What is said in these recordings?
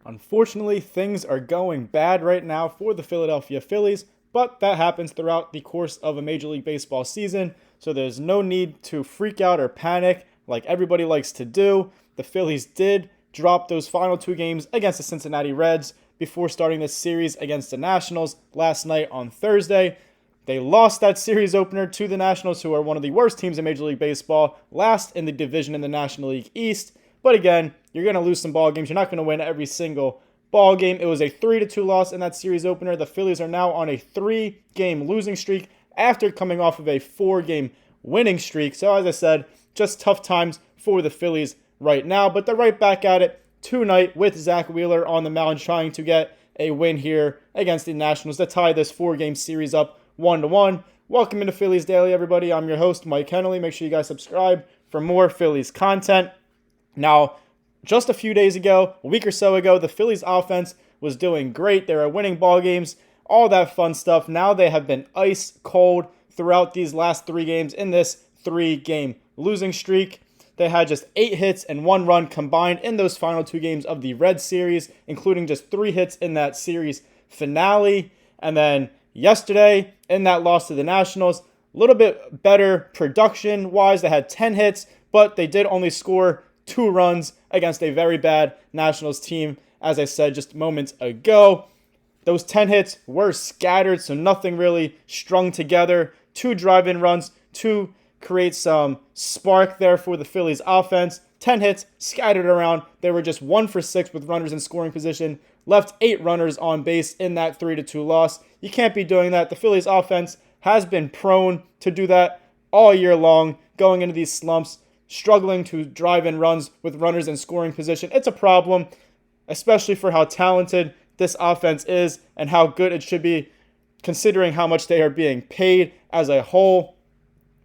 Unfortunately, things are going bad right now for the Philadelphia Phillies, but that happens throughout the course of a Major League Baseball season, so there's no need to freak out or panic like everybody likes to do. The Phillies did drop those final two games against the Cincinnati Reds before starting this series against the Nationals last night on Thursday. They lost that series opener to the Nationals, who are one of the worst teams in Major League Baseball, last in the division in the National League East. But again, you're going to lose some ball games. You're not going to win every single ball game. It was a 3-2 loss in that series opener. The Phillies are now on a 3-game losing streak after coming off of a 4-game winning streak. So as I said, just tough times for the Phillies right now. But they're right back at it tonight with Zach Wheeler on the mound trying to get a win here against the Nationals to tie this 4-game series up 1-1. Welcome into Phillies Daily, everybody. I'm your host, Mike Kennelly. Make sure you guys subscribe for more Phillies content. Now, just a few days ago, a week or so ago, the Phillies offense was doing great. They were winning ball games, all that fun stuff. Now they have been ice cold throughout these last 3 games in this 3-game losing streak. They had just 8 hits and 1 run combined in those final 2 games of the Red Series, including just 3 hits in that series finale. And then yesterday, in that loss to the Nationals, a little bit better production-wise. They had 10 hits, but they did only score 2 runs against a very bad Nationals team, as I said just moments ago. Those 10 hits were scattered, so nothing really strung together. 2 drive-in runs to create some spark there for the Phillies offense. 10 hits scattered around. They were just 1 for 6 with runners in scoring position. Left 8 runners on base in that 3-2 loss. You can't be doing that. The Phillies offense has been prone to do that all year long, going into these slumps, struggling to drive in runs with runners in scoring position. It's a problem, especially for how talented this offense is and how good it should be, considering how much they are being paid as a whole.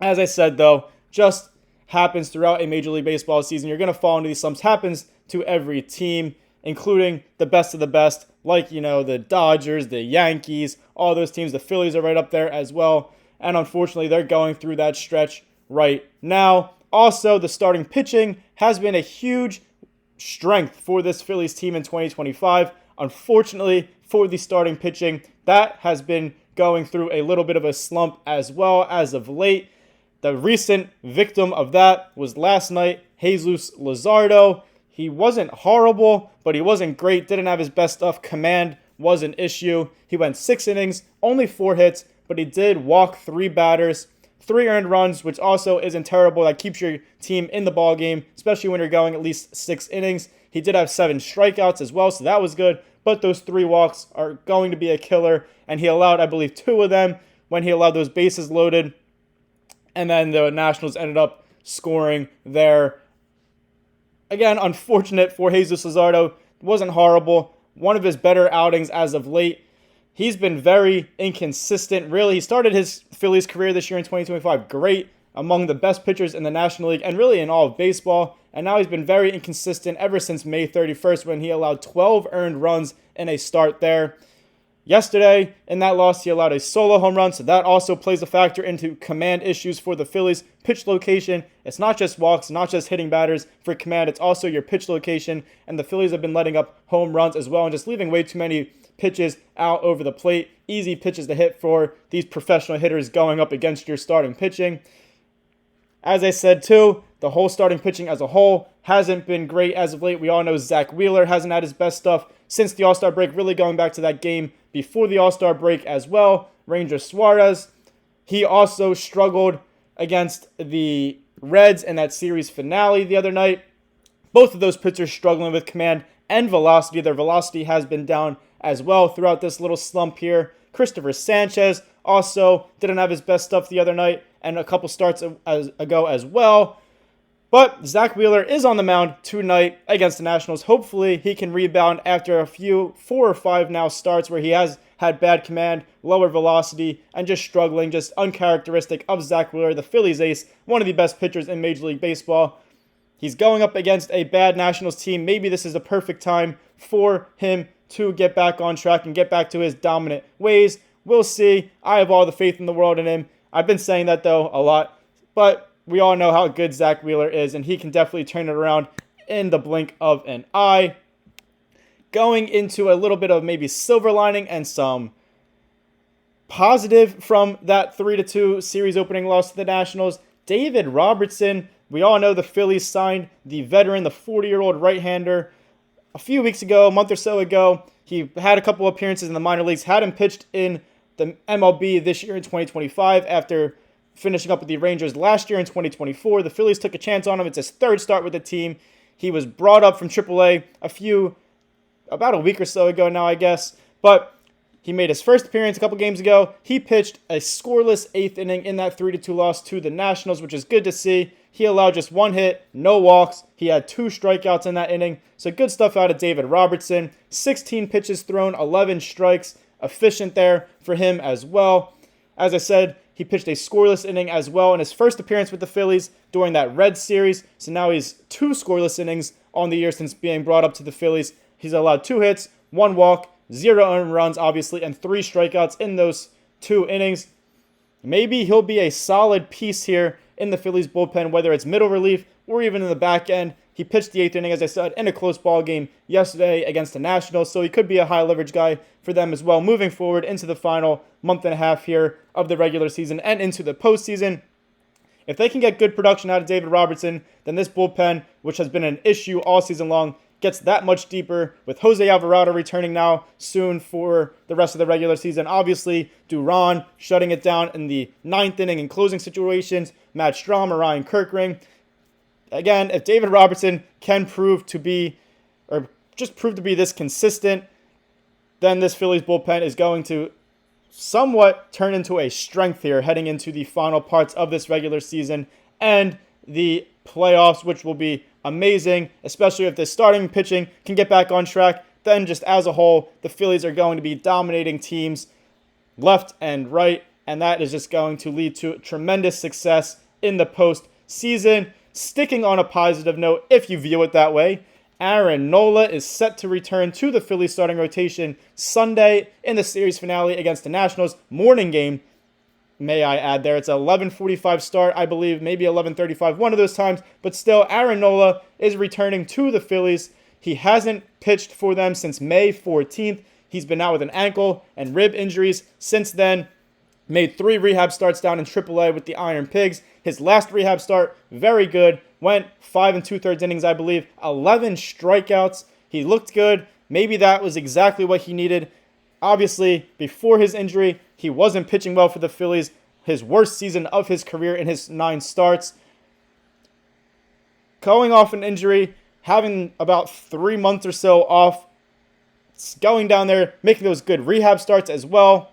As I said, though, just happens throughout a Major League Baseball season. You're going to fall into these slumps. Happens to every team, including the best of the best, like, the Dodgers, the Yankees, all those teams. The Phillies are right up there as well. And unfortunately, they're going through that stretch right now. Also, the starting pitching has been a huge strength for this Phillies team in 2025. Unfortunately, for the starting pitching, that has been going through a little bit of a slump as well as of late. The recent victim of that was last night, Jesus Luzardo. He wasn't horrible, but he wasn't great. Didn't have his best stuff. Command was an issue. He went 6 innings, only 4 hits, but he did walk 3 batters. 3 earned runs, which also isn't terrible. That keeps your team in the ball game, especially when you're going at least 6 innings. He did have 7 strikeouts as well, so that was good. But those 3 walks are going to be a killer, and he allowed, I believe, 2 of them when he allowed those bases loaded. And then the Nationals ended up scoring there. Again, unfortunate for Jesus Luzardo. It wasn't horrible. One of his better outings as of late. He's been very inconsistent, really. He started his Phillies career this year in 2025 great, among the best pitchers in the National League and really in all of baseball. And now he's been very inconsistent ever since May 31st when he allowed 12 earned runs in a start there. Yesterday, in that loss, he allowed a solo home run, so that also plays a factor into command issues for the Phillies. Pitch location, it's not just walks, not just hitting batters for command, it's also your pitch location. And the Phillies have been letting up home runs as well and just leaving way too many pitches out over the plate. Easy pitches to hit for these professional hitters going up against your starting pitching. As I said too, the whole starting pitching as a whole hasn't been great as of late. We all know Zach Wheeler hasn't had his best stuff since the All-Star break, really going back to that game before the All-Star break as well. Ranger Suarez, he also struggled against the Reds in that series finale the other night. Both of those pitchers struggling with command and velocity. Their velocity has been down as well throughout this little slump here. Christopher Sanchez also didn't have his best stuff the other night and a couple starts ago as well. But Zach Wheeler is on the mound tonight against the Nationals. Hopefully he can rebound after a few 4 or 5 now starts where he has had bad command, lower velocity, and just struggling, just uncharacteristic of Zach Wheeler, the Phillies ace, one of the best pitchers in Major League Baseball. He's going up against a bad Nationals team. Maybe this is the perfect time for him to get back on track and get back to his dominant ways. We'll see. I have all the faith in the world in him. I've been saying that, though, a lot. But we all know how good Zach Wheeler is, and he can definitely turn it around in the blink of an eye. going into a little bit of maybe silver lining and some positive from that 3-2 series opening loss to the Nationals, David Robertson. We all know the Phillies signed the veteran, the 40-year-old right-hander, a few weeks ago, a month or so ago. He had a couple appearances in the minor leagues, hadn't pitched in the MLB this year in 2025 after finishing up with the Rangers last year in 2024. The Phillies took a chance on him. It's his third start with the team. He was brought up from AAA about a week or so ago now, I guess. But he made his first appearance a couple games ago. He pitched a scoreless 8th inning in that 3-2 loss to the Nationals, which is good to see. He allowed just 1 hit, no walks. He had 2 strikeouts in that inning. So good stuff out of David Robertson. 16 pitches thrown, 11 strikes. Efficient there for him as well. As I said, he pitched a scoreless inning as well in his first appearance with the Phillies during that Reds series. So now he's 2 scoreless innings on the year since being brought up to the Phillies. He's allowed 2 hits, 1 walk, 0 earned runs, obviously, and 3 strikeouts in those 2 innings. Maybe he'll be a solid piece here in the Phillies bullpen, whether it's middle relief or even in the back end. He pitched the 8th inning, as I said, in a close ball game yesterday against the Nationals, so he could be a high leverage guy for them as well moving forward into the final month and a half here of the regular season and into the postseason. If they can get good production out of David Robertson, then this bullpen, which has been an issue all season long, gets that much deeper, with Jose Alvarado returning now soon for the rest of the regular season. Obviously, Duran shutting it down in the 9th inning in closing situations, Matt Strahm or Ryan Kirkring. Again, if David Robertson can prove to be this consistent, then this Phillies bullpen is going to somewhat turn into a strength here heading into the final parts of this regular season and the playoffs, which will be amazing, especially if the starting pitching can get back on track. Then just as a whole, the Phillies are going to be dominating teams left and right, and that is just going to lead to tremendous success in the postseason. Sticking on a positive note, if you view it that way, Aaron Nola is set to return to the Phillies starting rotation Sunday in the series finale against the Nationals. Morning game, may I add there. It's an 11:45 start, I believe, maybe 11:35, one of those times. But still, Aaron Nola is returning to the Phillies. He hasn't pitched for them since May 14th. He's been out with an ankle and rib injuries since then. Made 3 rehab starts down in AAA with the Iron Pigs. His last rehab start, very good. Went 5 2/3 innings, I believe. 11 strikeouts. He looked good. Maybe that was exactly what he needed. Obviously, before his injury, he wasn't pitching well for the Phillies. His worst season of his career in his 9 starts. Going off an injury, having about 3 months or so off. Going down there, making those good rehab starts as well.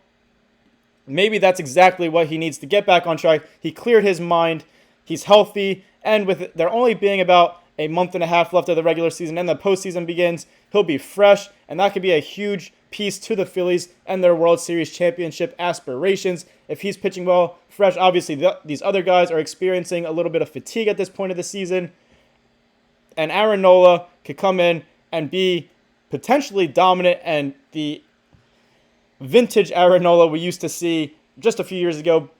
Maybe that's exactly what he needs to get back on track. He cleared his mind. He's healthy. And with there only being about a month and a half left of the regular season and the postseason begins, he'll be fresh. And that could be a huge piece to the Phillies and their World Series championship aspirations. If he's pitching well, fresh, obviously these other guys are experiencing a little bit of fatigue at this point of the season. And Aaron Nola could come in and be potentially dominant, and the vintage Aaron Nola we used to see just a few years ago.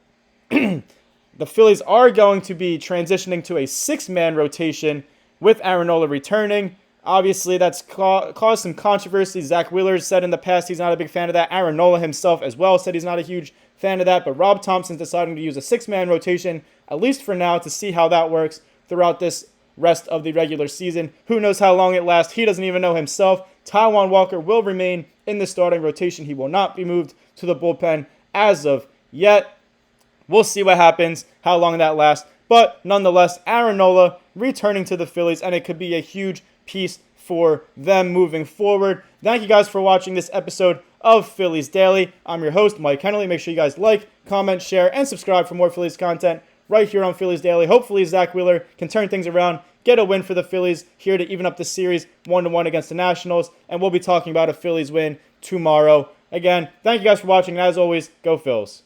The Phillies are going to be transitioning to a 6-man rotation with Aaron Nola returning. Obviously, that's caused some controversy. Zach Wheeler said in the past he's not a big fan of that. Aaron Nola himself as well said he's not a huge fan of that. But Rob Thompson's deciding to use a 6-man rotation, at least for now, to see how that works throughout this rest of the regular season. Who knows how long it lasts? He doesn't even know himself. Taijuan Walker will remain in the starting rotation. He will not be moved to the bullpen as of yet. We'll see what happens, how long that lasts. But nonetheless, Aaron Nola returning to the Phillies, and it could be a huge piece for them moving forward. Thank you guys for watching this episode of Phillies Daily. I'm your host, Mike Henley. Make sure you guys like, comment, share, and subscribe for more Phillies content right here on Phillies Daily. Hopefully, Zach Wheeler can turn things around, get a win for the Phillies here to even up the series 1-1 against the Nationals, and we'll be talking about a Phillies win tomorrow. Again, thank you guys for watching, and as always, go Phils.